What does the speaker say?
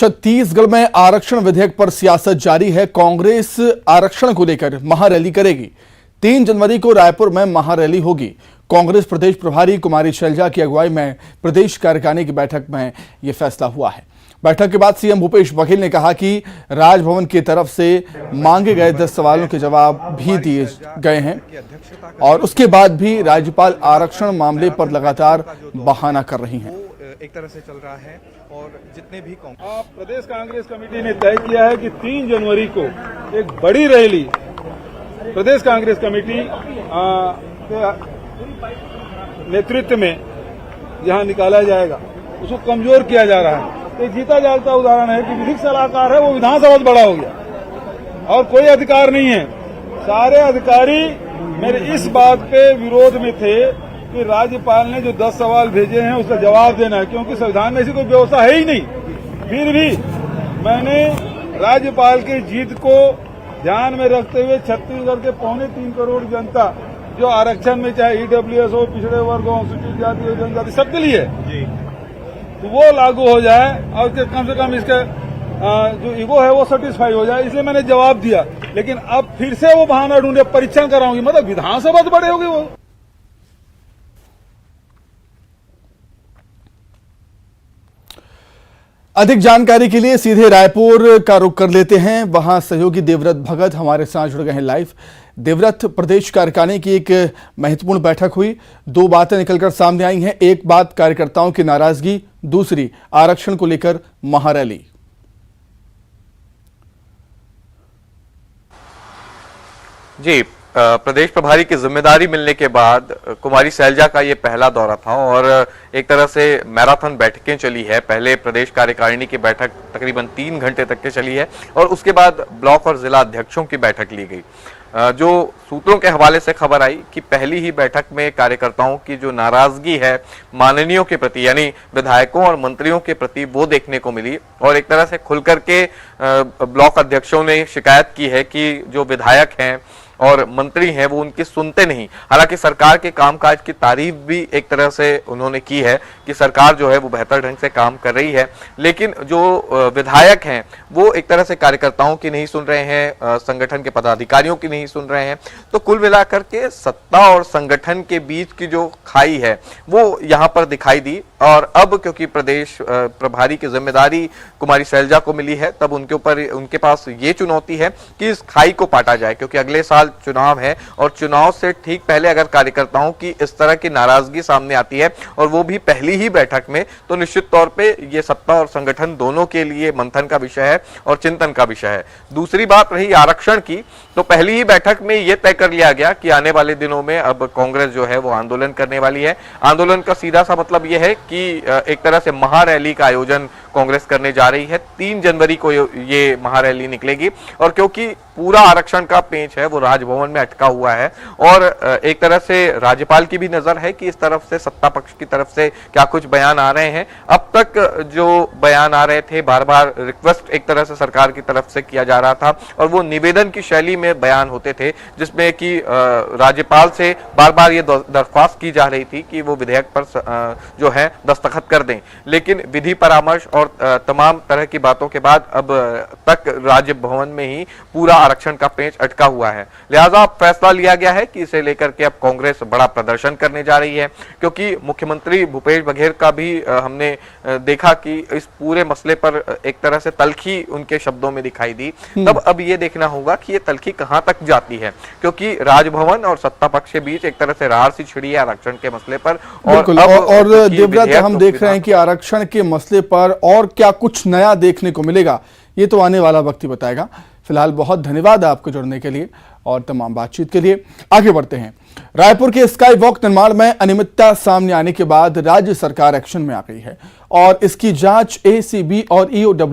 छत्तीसगढ़ में आरक्षण विधेयक पर सियासत जारी है। कांग्रेस आरक्षण को लेकर महारैली करेगी। 3 जनवरी को रायपुर में महारैली होगी। कांग्रेस प्रदेश प्रभारी कुमारी शैलजा की अगुवाई में प्रदेश कार्यकारिणी की बैठक में यह फैसला हुआ है। बैठक के बाद सीएम भूपेश बघेल ने कहा कि राजभवन की तरफ से मांगे गए 10 सवालों के जवाब भी दिए गए हैं और उसके बाद भी राज्यपाल आरक्षण मामले पर लगातार बहाना कर रही हैं। एक तरह से चल रहा है और जितने भी प्रदेश कांग्रेस कमेटी ने तय किया है कि 3 जनवरी को एक बड़ी रैली प्रदेश कांग्रेस कमेटी के नेतृत्व में यहां निकाला जाएगा। उसको कमजोर किया जा रहा है। एक जीता जागता उदाहरण है कि विधिक सलाहकार है वो विधानसभा से बड़ा हो गया और कोई अधिकार नहीं है। सारे अधिकारी मेरे इस बात पे विरोध में थे कि राज्यपाल ने जो 10 सवाल भेजे हैं उसका जवाब देना है, क्योंकि संविधान में ऐसी कोई व्यवस्था है ही नहीं। फिर भी मैंने राज्यपाल की जीत को ध्यान में रखते हुए छत्तीसगढ़ के 3.25 करोड़ जनता जो आरक्षण में चाहे ईडब्ल्यूएस हो, पिछड़े वर्ग हो, अनुसूचित जाति हो, जनजाति सबके लिए तो वो लागू हो जाए और कम से कम इसका जो ईगो है वो सेटिस्फाई हो जाए, इसलिए मैंने जवाब दिया। लेकिन अब फिर से वो बहाना ढूंढे, परीक्षण कराऊंगी, मतलब विधानसभा से बड़े होगी वो। अधिक जानकारी के लिए सीधे रायपुर का रुख कर लेते हैं। वहां सहयोगी देवव्रत भगत हमारे साथ जुड़ गए हैं लाइव। देवव्रत, प्रदेश कार्यकारिणी की एक महत्वपूर्ण बैठक हुई। 2 बातें निकलकर सामने आई हैं। एक बात कार्यकर्ताओं की नाराजगी, दूसरी आरक्षण को लेकर महारैली। जी, प्रदेश प्रभारी की जिम्मेदारी मिलने के बाद कुमारी शैलजा का ये पहला दौरा था और एक तरह से मैराथन बैठकें चली है। पहले प्रदेश कार्यकारिणी की बैठक तकरीबन 3 घंटे तक के चली है और उसके बाद ब्लॉक और जिला अध्यक्षों की बैठक ली गई। जो सूत्रों के हवाले से खबर आई कि पहली ही बैठक में कार्यकर्ताओं की जो नाराजगी है माननीयों के प्रति, यानी विधायकों और मंत्रियों के प्रति, वो देखने को मिली और एक तरह से खुल करके ब्लॉक अध्यक्षों ने शिकायत की है कि जो विधायक हैं और मंत्री हैं वो उनकी सुनते नहीं। हालांकि सरकार के कामकाज की तारीफ भी एक तरह से उन्होंने की है कि सरकार जो है वो बेहतर ढंग से काम कर रही है, लेकिन जो विधायक हैं वो एक तरह से कार्यकर्ताओं की नहीं सुन रहे हैं, संगठन के पदाधिकारियों की नहीं सुन रहे हैं। तो कुल मिलाकर के सत्ता और संगठन के बीच की जो खाई है वो यहाँ पर दिखाई दी। और अब क्योंकि प्रदेश प्रभारी की जिम्मेदारी कुमारी शैलजा को मिली है, तब उनके पास ये चुनौती है कि इस खाई को पाटा जाए, क्योंकि अगले साल चुनाव है और चुनाव से ठीक पहले अगर कार्यकर्ताओं की इस तरह की नाराजगी सामने आती है और वो भी पहली ही बैठक में, तो निश्चित तौर पे ये सत्ता और संगठन दोनों के लिए मंथन का विषय है और चिंतन का विषय है। दूसरी बात रही आरक्षण की, तो पहली ही बैठक में ये तय कर लिया गया कि आने वाले दिनों में अब कांग्रेस जो है वो आंदोलन करने वाली है। आंदोलन का सीधा सा मतलब यह है कि एक तरह से महारैली का आयोजन कांग्रेस करने जा रही है। 3 जनवरी को ये महारैली निकलेगी और क्योंकि पूरा आरक्षण का पेंच है वो राजभवन में अटका हुआ है और एक तरह से राज्यपाल की भी नजर है कि इस तरफ से सत्ता पक्ष की तरफ से क्या कुछ बयान आ रहे हैं। अब तक जो बयान आ रहे थे, बार बार रिक्वेस्ट एक तरह से सरकार की तरफ से किया जा रहा था और वो निवेदन की शैली में बयान होते थे, जिसमें कि राज्यपाल से बार बार ये दरख्वास्त की जा रही थी कि वो विधेयक पर जो है दस्तखत कर दें। लेकिन विधि परामर्श और तमाम तरह की बातों के बाद अब तक राजभवन में ही पूरा आरक्षण का पेंच अटका हुआ है। लिहाजा फैसला लिया गया है कि इसे लेकर के अब कांग्रेस बड़ा प्रदर्शन करने जा रही है, क्योंकि मुख्यमंत्री भूपेश बघेल का भी हमने देखा कि इस पूरे मसले पर एक तरह से तल्खी उनके शब्दों में दिखाई दी। तब अब ये देखना होगा कि ये तल्खी कहां तक जाती है, क्योंकि राजभवन और सत्ता पक्ष के बीच एक तरह से रार सी छिड़ी है आरक्षण के मसले पर। और देवव्रत, हम देख रहे हैं कि आरक्षण के मसले पर और क्या कुछ नया देखने को मिलेगा, ये तो आने वाला वक्त ही बताएगा। फिलहाल बहुत धन्यवाद आपको जुड़ने के लिए और तमाम बातचीत के लिए। आगे बढ़ते हैं। रायपुर के स्काई वॉक निर्माण में अनियमितता सामने आने के बाद राज्य सरकार एक्शन में आ गई है और इसकी जांच एसीबी और ईओडब्ल्यू